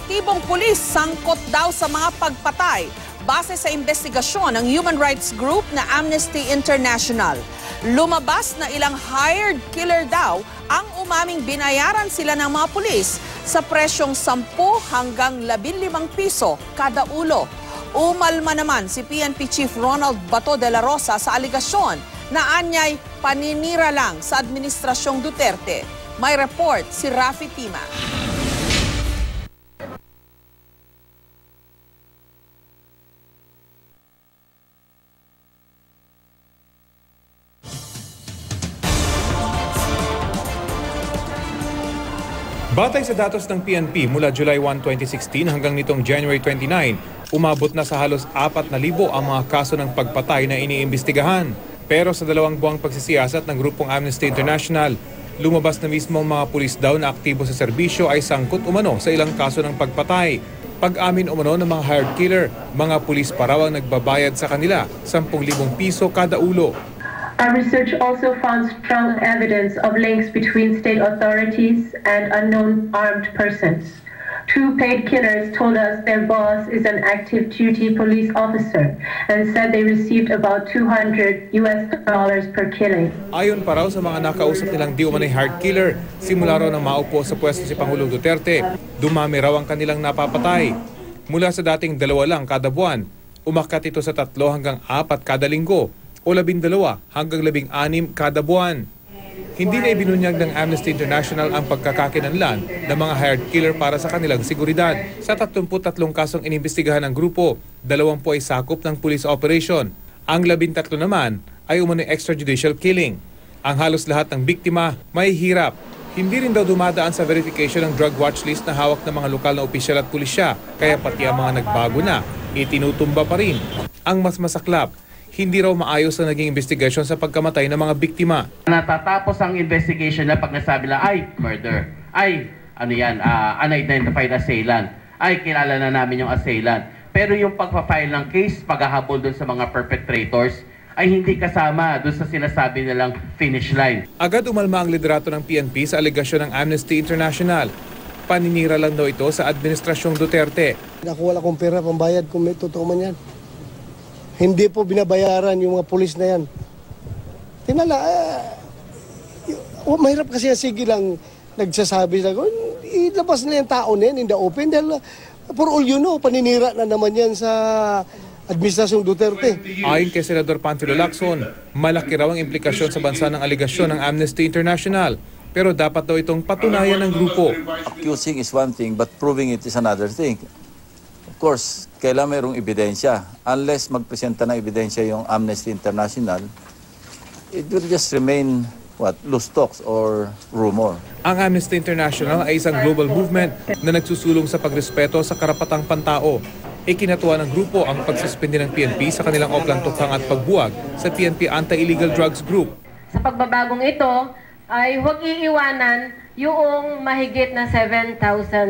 aktibong pulis sangkot daw sa mga pagpatay base sa investigasyon ng human rights group na Amnesty International. Lumabas na ilang hired killer daw ang umaming binayaran sila ng mga pulis sa presyong 10 hanggang 15 piso kada ulo. Umalma naman si PNP Chief Ronald Bato de la Rosa sa aligasyon na anyay paninira lang sa Administrasyong Duterte. May report si Rafi Tima. Batay sa datos ng PNP mula July 1, 2016 hanggang nitong January 29, umabot na sa halos 4,000 ang mga kaso ng pagpatay na iniimbestigahan. Pero sa 2 buwang pagsisiyasat ng grupong Amnesty International, lumabas na mismo ang mga pulis daw na aktibo sa serbisyo ay sangkot umano sa ilang kaso ng pagpatay. Pag-amin umano ng mga hired killer, mga pulis pa raw ang nagbabayad sa kanila 10,000 piso kada ulo. Our research also found strong evidence of links between state authorities and unknown armed persons. 2 paid killers told us their boss is an active duty police officer and said they received about $200 per killing. Ayon pa raw sa mga nakausap nilang di umanay hired killer, simula raw nang maupo sa pwesto si Pangulong Duterte, dumami raw ang kanilang napapatay. Mula sa dating 2 lang kada buwan, umakyat ito sa 3 hanggang 4 kada linggo, o 12 hanggang 16 kada buwan. Hindi na ibinunyag ng Amnesty International ang pagkakakinanlan ng mga hired killer para sa kanilang seguridad. Sa 33 kasong inimbestigahan ng grupo, 20 ay sakop ng police operation. Ang 13 naman ay umano'y extrajudicial killing. Ang halos lahat ng biktima may hirap. Hindi rin daw dumadaan sa verification ng drug watch list na hawak ng mga lokal na opisyal at pulisya, kaya pati ang mga nagbago na, itinutumba pa rin. Ang mas masaklap, hindi raw maayos ang naging investigasyon sa pagkamatay ng mga biktima. Natatapos ang investigation na pag nasabi lang, ay, murder, ay, unidentified assailant, ay, kilala na namin yung assailant. Pero yung pagpapile ng case, paghahabol dun sa mga perpetrators, ay hindi kasama dun sa sinasabi nilang finish line. Agad umalma ang liderato ng PNP sa alegasyon ng Amnesty International. Paninira lang daw ito sa Administrasyong Duterte. Nakuha akong pera pambayad kung may totoo man yan. Hindi po binabayaran yung mga pulis na yan. Tinala, mahirap kasi sige lang nagsasabi lang, ilabas na yung tao na yan in the open dahil for all you know, paninira na naman yan sa Administrasyong Duterte. Ayon kay Senador Panfilo Lacson, malaki raw ang implikasyon sa bansa ng aligasyon ng Amnesty International. Pero dapat daw itong patunayan ng grupo. Accusing is one thing, but proving it is another thing. Of course, kailangan mayroong ebidensya. Unless magpresenta ng ebidensya yung Amnesty International, it will just remain loose talks or rumor. Ang Amnesty International ay isang global movement na nagsusulong sa pagrespeto sa karapatang pantao. Ikinatuwa ng grupo ang pagsuspindi ng PNP sa kanilang oplang tukhang at pagbuwag sa PNP Anti-Illegal Drugs Group. Sa pagbabagong ito ay huwag iiwanan yung mahigit na 7,000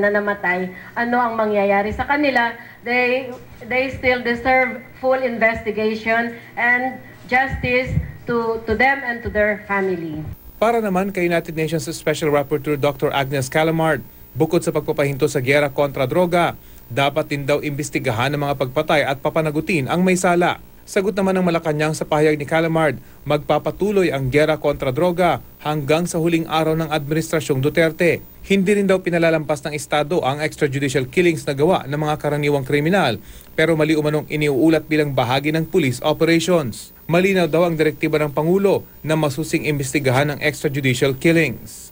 na namatay. Ano ang mangyayari sa kanila? They still deserve full investigation and justice to them and to their family. Para naman kay United Nations Special Rapporteur Dr. Agnes Callamard, bukod sa pagpapahinto sa giyera kontra droga, dapat din daw imbestigahan ng mga pagpatay at papanagutin ang may sala. Sagot naman ng Malacanang sa pahayag ni Callamard, magpapatuloy ang giyera kontra droga hanggang sa huling araw ng Administrasyong Duterte. Hindi rin daw pinalalampas ng Estado ang extrajudicial killings na gawa ng mga karaniwang kriminal, pero mali umanong iniuulat bilang bahagi ng police operations. Malinaw daw ang direktiba ng Pangulo na masusing imbestigahan ang extrajudicial killings.